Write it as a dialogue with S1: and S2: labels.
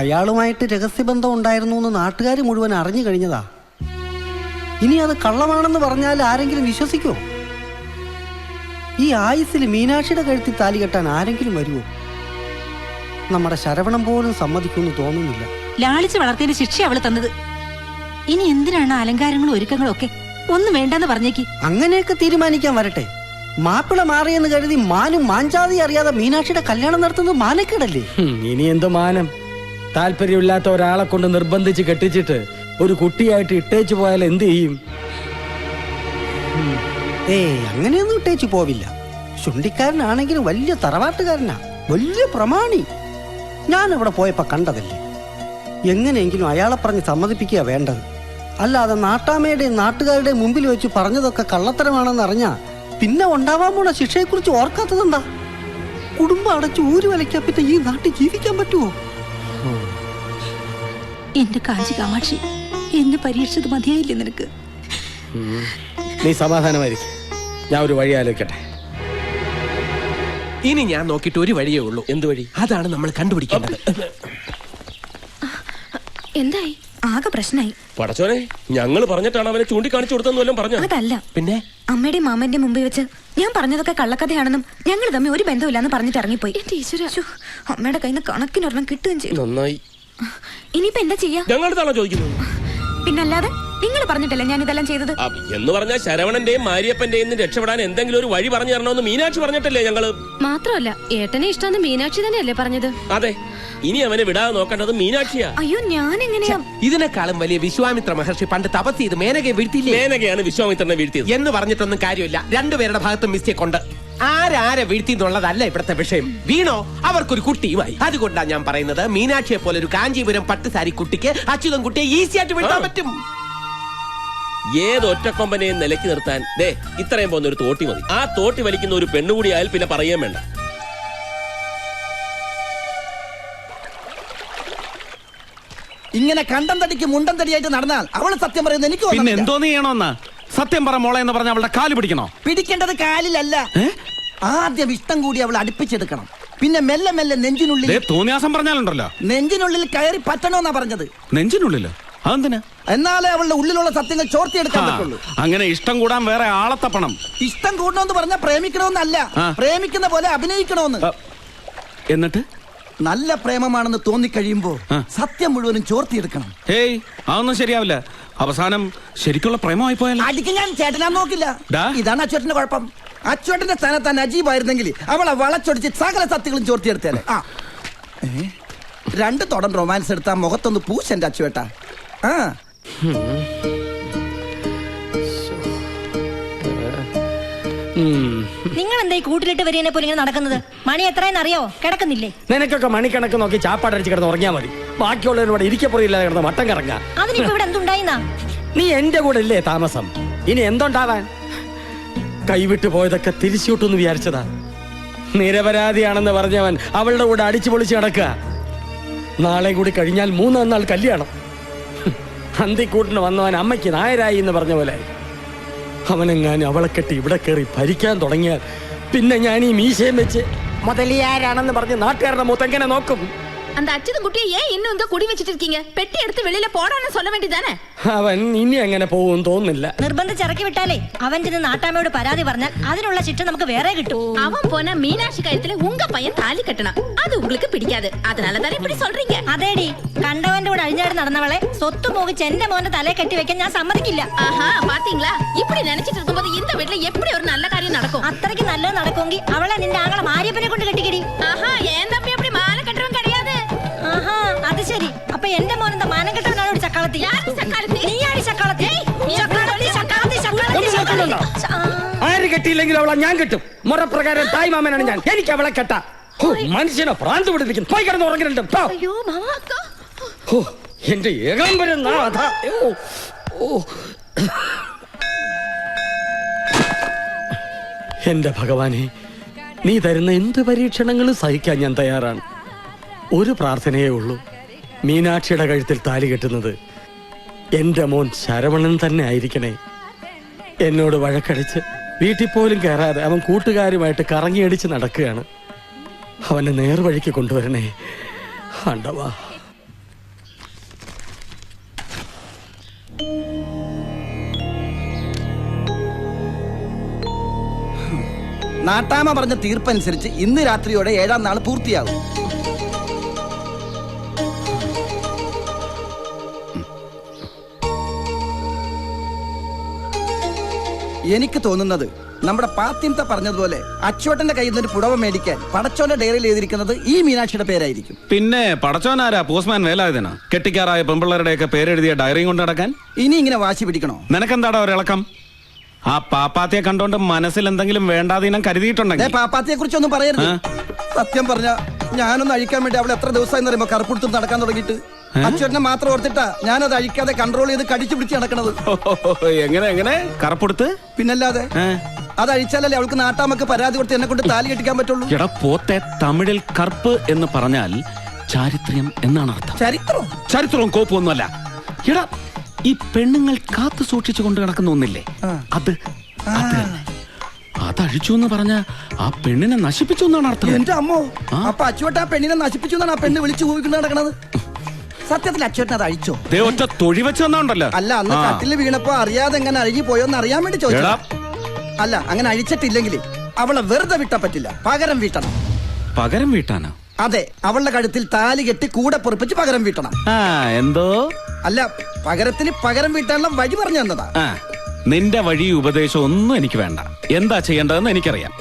S1: അയാളുമായിട്ട് രഹസ്യബന്ധം ഉണ്ടായിരുന്നു എന്ന് നാട്ടുകാർ മുഴുവൻ അറിഞ്ഞു കഴിഞ്ഞതാ. ഇനി അത് കള്ളമാണെന്ന് പറഞ്ഞാൽ ആരെങ്കിലും വിശ്വസിക്കുമോ? ഈ ആയുസ്സിൽ മീനാക്ഷിയുടെ കഴുത്തിൽ താലി കെട്ടാൻ ആരെങ്കിലും വരുമോ? നമ്മുടെ ശരവണം പോലും സമ്മതിക്കുമെന്ന് തോന്നുന്നില്ല.
S2: ലാളിച്ച് വളർത്തിയതിന് ശിക്ഷ അവള് തന്നത്. ഇനി എന്തിനാണ് അലങ്കാരങ്ങളും ഒരുക്കങ്ങളും ഒക്കെ? ഒന്നും വേണ്ടെന്ന് പറഞ്ഞേക്ക്.
S1: അങ്ങനെയൊക്കെ തീരുമാനിക്കാൻ വരട്ടെ. മാപ്പിള മാറിയെന്ന് കരുതി മാനും മാഞ്ചാതി അറിയാതെ മീനാക്ഷിയുടെ കല്യാണം നടത്തുന്നത് മാനക്കേടല്ലേ?
S3: ഇനി എന്ത് മാനം? താല്പര്യമില്ലാത്ത ഒരാളെ കൊണ്ട് നിർബന്ധിച്ച് കെട്ടിച്ചിട്ട് ഒരു കുട്ടിയായിട്ട് ഇട്ടേച്ചു പോയാൽ എന്ത് ചെയ്യും?
S1: അങ്ങനെയൊന്നും ഇട്ടേച്ചു പോവില്ല. ശുണ്ടിക്കാരനാണെങ്കിലും വലിയ തറവാട്ടുകാരനാ, വലിയ പ്രമാണി. ഞാൻ അവിടെ പോയപ്പോ കണ്ടതല്ലേ. എങ്ങനെയെങ്കിലും അയാളെ പറഞ്ഞ് സമ്മതിപ്പിക്കുക വേണ്ടത്. അല്ലാതെ നാട്ടാമ്മയുടെയും നാട്ടുകാരുടെയും മുമ്പിൽ വെച്ച് പറഞ്ഞതൊക്കെ കള്ളത്തരമാണെന്ന് അറിഞ്ഞാ പിന്നെ ഉണ്ടാവാൻ പോണ ശിക്ഷയെക്കുറിച്ച് ഓർക്കാത്തതെന്താ? കുടുംബം അടച്ച് ഊരു വലയ്ക്കാൻ പറ്റ ഈ നാട്ടിൽ ജീവിക്കാൻ പറ്റുമോ?
S2: എന്റെ കാഞ്ചി കാമാക്ഷി, എന്നെ പരീക്ഷിച്ചത് മതിയായില്ലേ നിനക്ക്?
S3: നീ സമാധാനമായിരിക്കും. ഞാൻ ഒരു വഴി ആലോചിക്കട്ടെ.
S4: ഇനി ഞാൻ നോക്കിയിട്ട് ഒരു വഴിയേ ഉള്ളൂ. എന്ത് വഴി? അതാണ് നമ്മൾ കണ്ടുപിടിക്കേണ്ടത്.
S5: എന്തായി? ആകെ പ്രശ്നമായി.
S4: പടച്ചോനെ, ഞങ്ങൾ പറഞ്ഞിട്ടാണ് അവനെ ചൂണ്ടിക്കാണിച്ചു കൊടുത്തെന്ന് പറഞ്ഞു.
S5: അതല്ല, പിന്നെ അമ്മയുടെയും മാമന്റെ മുമ്പിൽ വെച്ച് ഞാൻ പറഞ്ഞതൊക്കെ കള്ളക്കഥയാണെന്നും ഞങ്ങൾ തമ്മിൽ ഒരു ബന്ധമില്ലാന്ന് പറഞ്ഞിട്ട് ഇറങ്ങിപ്പോയി. അമ്മയുടെ കയ്യിൽ നിന്ന് കണക്കിനൊരെണ്ണം കിട്ടുകയും ചെയ്തു.
S4: നന്നായി.
S5: ഇനിയിപ്പോ എന്താ ചെയ്യാ?
S4: ഞങ്ങളടുത്താണോ ചോദിക്കുന്നത്?
S5: പിന്നല്ലാതെ നിങ്ങൾ പറഞ്ഞിട്ടല്ലേ ഞാൻ ഇതെല്ലാം ചെയ്തത്.
S4: എന്ന് പറഞ്ഞാൽ ശരവണന്റെയും മാരിയപ്പന്റെയും രക്ഷപ്പെടാൻ എന്തെങ്കിലും ഒരു വഴി പറഞ്ഞു തരണമെന്ന് മീനാക്ഷി പറഞ്ഞിട്ടല്ലേ ഞങ്ങള്?
S5: മാത്രമല്ല, ഏട്ടനെ ഇഷ്ടമെന്ന് മീനാക്ഷി തന്നെയല്ലേ പറഞ്ഞത്?
S4: അതെ, ഇനി അവനെ വിടാതെ നോക്കേണ്ടത് മീനാക്ഷിയാ.
S5: അയ്യോ, ഞാൻ എങ്ങനെയാ?
S4: ഇതിനേക്കാളും വലിയ വിശ്വാമിത്ര മഹർഷി പണ്ട് തപസ് ചെയ്ത് മേനകയെ വീഴ്ത്തിയില്ലേ? മേനകയാണ് വിശ്വാമിത്രനെ വീഴ്ത്തിയത് എന്ന് പറഞ്ഞിട്ടൊന്നും കാര്യമില്ല. രണ്ടുപേരുടെ ഭാഗത്തും മിസ്റ്റേക്ക് ഉണ്ട്. ആരാരെ വീഴ്ത്തി എന്നുള്ളതല്ല ഇവിടുത്തെ വിഷയം. വീണോ അവർക്കൊരു കുട്ടിയുമായി. അതുകൊണ്ടാണ് ഞാൻ പറയുന്നത്, മീനാക്ഷിയെ പോലെ ഒരു കാഞ്ചീപുരം പട്ടുസാരി കുട്ടിക്ക് അച്യുതൻ കുട്ടിയെ ഈസി ആയിട്ട് വീഴ്ത്താൻ പറ്റും. ഏത് ഒറ്റക്കൊമ്പനെയും നിലയ്ക്ക് നിർത്താൻ ഇത്രയും പോകുന്ന ഒരു തോട്ടി മതി. ആ തോട്ടി വലിക്കുന്ന ഒരു പെണ്ണുകൂടി ആയാൽ പിന്നെ പറയാൻ വേണ്ട.
S6: ഇങ്ങനെ കണ്ടം തടിക്ക് മുണ്ടം തടിയായിട്ട് നടന്നാൽ അവള് സത്യം പറയുന്നത് എനിക്ക്
S3: പിന്നെ എന്തോന്ന് ചെയ്യണമെന്ന്? സത്യം പറ മോളെ എന്ന് പറഞ്ഞ അവളുടെ കാല് പിടിക്കണോ?
S6: പിടിക്കേണ്ടത് കാലിലല്ല, ആദ്യം ഇഷ്ടം കൂടി അവൾ അടുപ്പിച്ചെടുക്കണം. പിന്നെ മെല്ലെ മെല്ലെ നെഞ്ചിനുള്ളിൽ.
S3: തോന്നിയാസം പറഞ്ഞാലുണ്ടല്ലോ,
S6: നെഞ്ചിനുള്ളിൽ കയറി പറ്റണോന്നാ പറഞ്ഞത്.
S3: നെഞ്ചിനുള്ളിലോ? അതെന്തിനാ?
S6: എന്നാലേ അവളുടെ ഉള്ളിലുള്ള സത്യങ്ങൾ ചോർത്തിയെടുക്കാൻ പറ്റുള്ളൂ.
S3: അങ്ങനെ ഇഷ്ടം കൂടാൻ വേറെ ആളെ തപ്പണം.
S6: ഇഷ്ടം കൂടണമെന്ന് പറഞ്ഞാൽ പ്രേമിക്കണമെന്നല്ല, പ്രേമിക്കുന്ന പോലെ അഭിനയിക്കണമെന്ന്.
S3: എന്നിട്ട്
S6: നല്ല പ്രേമമാണെന്ന് തോന്നിക്കഴിയുമ്പോ സത്യം മുഴുവനും ചോർത്തിയെടുക്കണം.
S3: ഹേയ്, അതൊന്നും ശരിയാവില്ല. അവസാനം ശരിക്കുള്ള പ്രേമമായി പോയാൽ
S6: അടിക്ക് ഞാൻ ചേട്ടനാ നോക്കില്ല. ഇതാണ് അച്ചുവേട്ടന്റെ കുഴപ്പം. അച്ചുവേട്ടന്റെ സ്ഥാനത്ത് നജീബായിരുന്നെങ്കിൽ അവളെ വളച്ചൊടിച്ച് സകല സത്യങ്ങളും ചോർത്തിയെടുത്തേലെ. രണ്ട് തുടൻ റൊമാൻസ് എടുത്താ മുഖത്തൊന്ന് പൂശന്റെ അച്ചുവേട്ട.
S5: നിങ്ങൾ എന്താ ഈ കൂട്ടിലിട്ട് വരികനെ പോലെ ഇങ്ങനെ നടക്കുന്നത്? മണി എത്രയെന്ന് അറിയാവോ? കിടക്കുന്നില്ലേ?
S3: നിനക്കൊക്കെ മണിക്കണക്ക് നോക്കി ചാപ്പാടടിച്ച് കിടന്ന് ഉറങ്ങിയാൽ മതി. ബാക്കിയുള്ളവരോട് ഇരിക്കപ്പുറയില്ലാതെ കിടന്ന് മട്ടം കറങ്ങാം.
S5: അതിനിപ്പോ ഇവിടെ എന്തുണ്ടായിന്നാ?
S3: നീ എന്റെ കൂടെ ഇല്ലേ താമസം? ഇനി എന്തുണ്ടാവാൻ? കൈവിട്ടു പോയതൊക്കെ തിരിച്ചുവിട്ടെന്ന് വിചാരിച്ചതാ. നിരപരാധിയാണെന്ന് പറഞ്ഞവൻ അവളുടെ കൂടെ അടിച്ചു പൊളിച്ച് നടക്കുക. നാളെ കൂടി കഴിഞ്ഞാൽ 3 നാൾ കല്യാണം. അന്തിക്കൂട്ടിന് വന്നവൻ അമ്മയ്ക്ക് നായരായി എന്ന് പറഞ്ഞ പോലെ അവനെങ്ങാനും അവളെ കെട്ടി ഇവിടെ കയറി ഭരിക്കാൻ തുടങ്ങിയാൽ പിന്നെ ഞാൻ ഈ മീശയും വെച്ച് മുതലിയാരാണെന്ന് പറഞ്ഞ് നാട്ടുകാരുടെ മുത്തെങ്ങനെ നോക്കും?
S5: அந்த அச்சுதன் குட்டியை ஏன் இன்னும் இங்க குடி வச்சிட்டு இருக்கீங்க? பெட்டி எடுத்து வெளியில போடான்னு சொல்ல வேண்டியதானே?
S3: അവൻ ഇനി അങ്ങനെ പോകും തോന്നുന്നില്ല.
S5: നിർബന്ധിച്ചിറക്കി വിട്ടാലേ അവൻ ചെന്ന് നാട്ടാമ്മയോട് പരാതി പറഞ്ഞാൽ അതിനുള്ള ശിക്ഷ നമുക്ക് വേറെ കിട്ടും. അവൻ പോന മീനാക്ഷി കഴുത്തില് ഉങ്ക പയ്യൻ താലി കെട്ടണം. അത് உங்களுக்கு പിടിക്കാതെ. அதனால தானே இப்படி சொல்றீங்க. അതേടി, കണ്ടവന്റെ കൂടെ അഴിഞ്ഞാടി നടന്നവളെ സ്വത്ത് മോഹിച്ച് എന്റെ മോന്റെ തലയെ കെട്ടി വെക്കാൻ ഞാൻ സമ്മതിക്കില്ല. ആഹാ, பாத்தீங்களா? இப்படி நினைச்சிட்டு இருக்கும்போது இந்த வீட்ல எப்படி ஒரு நல்ல காரியம் நடக்கும்? അത്രയ്ക്ക് നല്ലത് നടക്കുമെങ്കിൽ അവളെ നിന്റെ ആങ്ങളെ മാരിയപ്പനെ കൊണ്ട് കെട്ടിക്കടി. ആഹാ, ഏൻ തമ്പി அப்படி മാല കെട്ടവൻ கிடையாது. ആഹാ, അത് ശരി. അപ്പൊ എന്റെ മോൻ എന്താ മാനം കെട്ടവനാണ്? ചക്കാളത്തി നീയാടി ചക്കാളത്തി.
S3: ആര് കെട്ടിയില്ലെങ്കിൽ അവളെ ഞാൻ കെട്ടും. മുറപ്രകാരം തായ്മാമനാണ് ഞാൻ. എനിക്ക് അവളെ കെട്ടാ. മനുഷ്യനെ ഭ്രാന്ത് പിടിപ്പിക്കും. പോയി കിടന്ന് ഉറങ്ങിട്ടുണ്ട്. എന്റെ ഏകാംബരം നാഥ. എന്റെ ഭഗവാനെ, നീ തരുന്ന എന്ത് പരീക്ഷണങ്ങളും സഹിക്കാൻ ഞാൻ തയ്യാറാണ്. ഒരു പ്രാർത്ഥനയേ ഉള്ളൂ, മീനാക്ഷിയുടെ കഴുത്തിൽ താലി കെട്ടുന്നത് എന്റെ മോൻ ശരവണൻ തന്നെ ആയിരിക്കണേ. എന്നോട് വഴക്കടിച്ച് വീട്ടിൽ പോലും കയറാതെ അവൻ കൂട്ടുകാരുമായിട്ട് കറങ്ങിയടിച്ച് നടക്കുകയാണ്. അവനെ നേർവഴിക്ക് കൊണ്ടുവരണേ ആണ്ടവാ.
S6: നാട്ടാമ പറഞ്ഞ തീർപ്പനുസരിച്ച് ഇന്ന് രാത്രിയോടെ 7-ാം നാൾ പൂർത്തിയാകും. എനിക്ക് തോന്നുന്നത് നമ്മുടെ പാത്തിമത്തെ പറഞ്ഞതുപോലെ അച്ചോട്ടന്റെ കയ്യിൽ നിന്ന് ഒരു പുടവ മേടിക്കാൻ പടച്ചോന്റെ ഡയറിയിൽ എഴുതിയിരിക്കുന്നത് ഈ മീനാക്ഷിയുടെ പേരായിരിക്കും.
S7: പിന്നെ പടച്ചോനാരാ പോസ്റ്റ്മാൻ വേലായുധനാ കെട്ടിക്കാറായ പെമ്പിള്ളേരുടെയൊക്കെ പേരെഴുതിയ ഡയറിയും കൊണ്ട് നടക്കാൻ?
S6: ഇനി ഇങ്ങനെ വാശി പിടിക്കണോ?
S7: നിനക്കെന്താടാ ഒരിളക്കം? ആ പാപ്പാത്തിയെ കണ്ടോണ്ട് മനസ്സിൽ എന്തെങ്കിലും വേണ്ടാതീനം കരുതിയിട്ടുണ്ടെങ്കിൽ
S6: പാപ്പാത്തിയെ കുറിച്ചൊന്നും പറയരുത്. സത്യം പറഞ്ഞ ഞാനൊന്ന് അഴിക്കാൻ വേണ്ടി അവൾ എത്ര ദിവസമായി പറയുമ്പോ കറുപ്പെടുത്ത് നടക്കാൻ തുടങ്ങിയിട്ട് അച്ചോട്ടനെ മാത്രം ഓർത്തിട്ടാ ഞാനത് അഴിക്കാതെ കൺട്രോൾ ചെയ്ത് കടിച്ചു പിടിച്ച് നടക്കണത്.
S7: എങ്ങനെ എങ്ങനെ കറപ്പെടുത്ത്?
S6: പിന്നല്ലാതെ അത് അഴിച്ചാലല്ലേ അവൾക്ക് നാട്ടാമക്ക് പരാതി കൊടുത്ത് എന്നെ കൊണ്ട് താലി കെട്ടിക്കാൻ പറ്റുള്ളൂ.
S7: എടാ പോത്തെ, തമിഴിൽ കറുപ്പ് എന്ന് പറഞ്ഞാൽ ചാരിത്രം എന്നാണ് അർത്ഥം. ചരിത്രവും കോപ്പൊന്നുമല്ല. എടാ ഈ പെണ്ണുങ്ങൾ കാത്തു സൂക്ഷിച്ചു കൊണ്ട് കിടക്കുന്ന ഒന്നില്ലേ, അത് അതഴിച്ചു എന്ന് പറഞ്ഞ ആ പെണ്ണിനെ നശിപ്പിച്ചു എന്നാണ് അർത്ഥം.
S6: എന്റെ അമ്മോ, അപ്പൊ അച്ചുവട്ട ആ പെണ്ണിനെ നശിപ്പിച്ചു എന്നാണ് ആ പെണ്ണ് വിളിച്ചു കൂവിക്കൊണ്ട് നടക്കണത്. സത്യത്തിൽ അച്ചുവട്ടൻ അത് അഴിച്ചോ?
S7: ഒറ്റ തൊഴി വെച്ച് തന്നോണ്ടല്ലോ.
S6: അല്ല, അന്ന് കട്ടില് വീണപ്പോ അറിയാതെ എങ്ങനെ അഴുകി പോയോന്ന് അറിയാൻ വേണ്ടി ചോദിച്ചു. അല്ല, അങ്ങനെ അഴിച്ചിട്ടില്ലെങ്കിൽ അവളെ വെറുതെ വിട്ടാ പറ്റില്ല, പകരം വീട്ടണം.
S7: പകരം വീട്ടാനോ?
S6: അതെ, അവളുടെ കഴുത്തിൽ താലി കെട്ടി കൂടെ പൊറപ്പിച്ച് പകരം വീട്ടണം.
S7: എന്തോ?
S6: അല്ല, പകരത്തിന് പകരം വീട്ടാനുള്ള വഴി പറഞ്ഞു തന്നതാ.
S7: നിന്റെ വഴി ഉപദേശം ഒന്നും എനിക്ക് വേണ്ട. എന്താ ചെയ്യേണ്ടതെന്ന് എനിക്കറിയാം.